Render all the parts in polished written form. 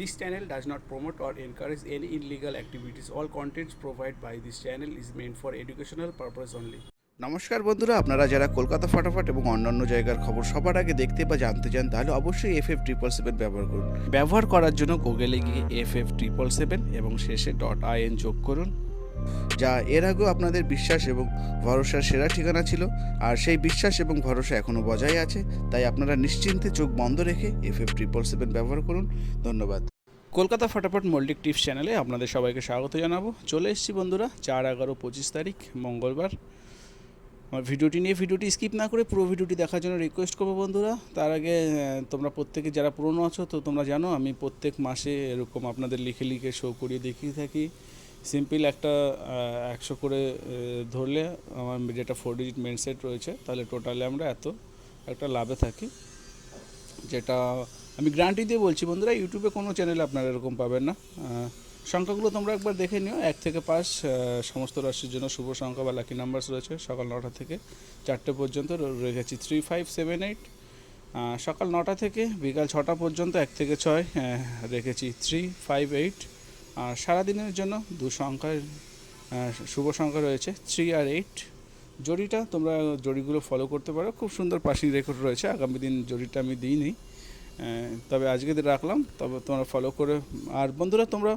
This channel does not promote or encourage any illegal activities. All contents provided by this channel is meant for educational purpose only. নমস্কার বন্ধুরা, আপনারা যারা কলকাতা ফাটাফাট এবং অন্যান্য জায়গার খবর সবার আগে দেখতে বা জানতে চান তাহলে অবশ্যই FF777 ব্যবহার করুন। ব্যবহার করার জন্য গুগলে গিয়ে FF777 এবং শেষে .in যোগ করুন, যা এর আগেও আপনাদের বিশ্বাস এবং ভরসার সেরা ঠিকানা ছিল, আর সেই বিশ্বাস এবং ভরসা এখনও বজায় আছে। তাই আপনারা নিশ্চিন্তে চোখ বন্ধ রেখে FF777 ব্যবহার করুন। ধন্যবাদ। কলকাতা ফাটাফাট মল্টিক টিপস চ্যানেলে আপনাদের সবাইকে স্বাগত জানাবো। চলে এসেছি বন্ধুরা 4/11/25 তারিখ মঙ্গলবার আমার ভিডিওটি স্কিপ না করে পুরো ভিডিওটি দেখার জন্য রিকোয়েস্ট করবো বন্ধুরা। তার আগে তোমরা প্রত্যেকে যারা পুরনো আছো তো তোমরা জানো আমি প্রত্যেক মাসে এরকম আপনাদের লিখে শো করিয়ে দেখিয়ে থাকি। সিম্পল একটা 100 করে ধরলে আমার যেটা 4 ডিজিট মেন সেট রয়েছে, তাহলে টোটালে আমরা এত একটা লাভে থাকি, যেটা আমি গ্যারান্টি দিয়ে বলছি বন্ধুরা। ইউটিউবে কোনো চ্যানেলে আপনারা এরকম পাবেন না। সংখ্যাগুলো তোমরা একবার দেখে নিও। 1 থেকে 5 সমস্ত রাশির জন্য শুভ সংখ্যা বা লাকি নাম্বারস রয়েছে। সকাল 9টা থেকে 4টে পর্যন্ত রেখেছি 3, 5, 7, 8। সকাল 9টা থেকে বিকাল 6টা পর্যন্ত 1 থেকে 6 রেখেছি 3, 5, 8। আর সারাদিনের জন্য দু সংখ্যার শুভ সংখ্যা রয়েছে 3 আর 8। জড়িটা তোমরা জড়িগুলো ফলো করতে পারো, খুব সুন্দর পাসিং রেকর্ড রয়েছে। আগামী দিন জড়িটা আমি দিইনি, তবে আজকে রাখলাম, তবে তোমরা ফলো করে। আর বন্ধুরা তোমরা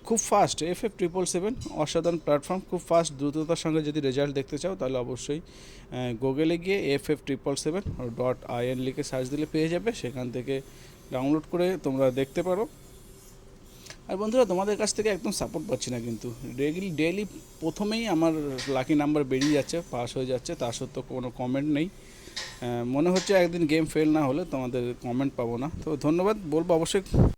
খুব ফাস্ট FF777 অসাধারণ প্ল্যাটফর্ম, খুব ফাস্ট দ্রুততার সঙ্গে যদি রেজাল্ট দেখতে চাও তাহলে অবশ্যই গুগলে গিয়ে FF777.in লিখে সার্চ দিলে পেয়ে যাবে। সেখান থেকে ডাউনলোড করে তোমরা দেখতে পারো। আর বন্ধুরা তোমাদের কাছ থেকে একদম সাপোর্ট পাচ্ছি না, কিন্তু ডেইলি প্রথমেই আমার লাকি নাম্বার বেরিয়ে যাচ্ছে, পাস হয়ে যাচ্ছে, তা সত্ত্বেও কোনো কমেন্ট নেই। মনে হচ্ছে একদিন গেম ফেল না হলে তোমাদের কমেন্ট পাবো না। তো ধন্যবাদ বলবো অবশ্যই।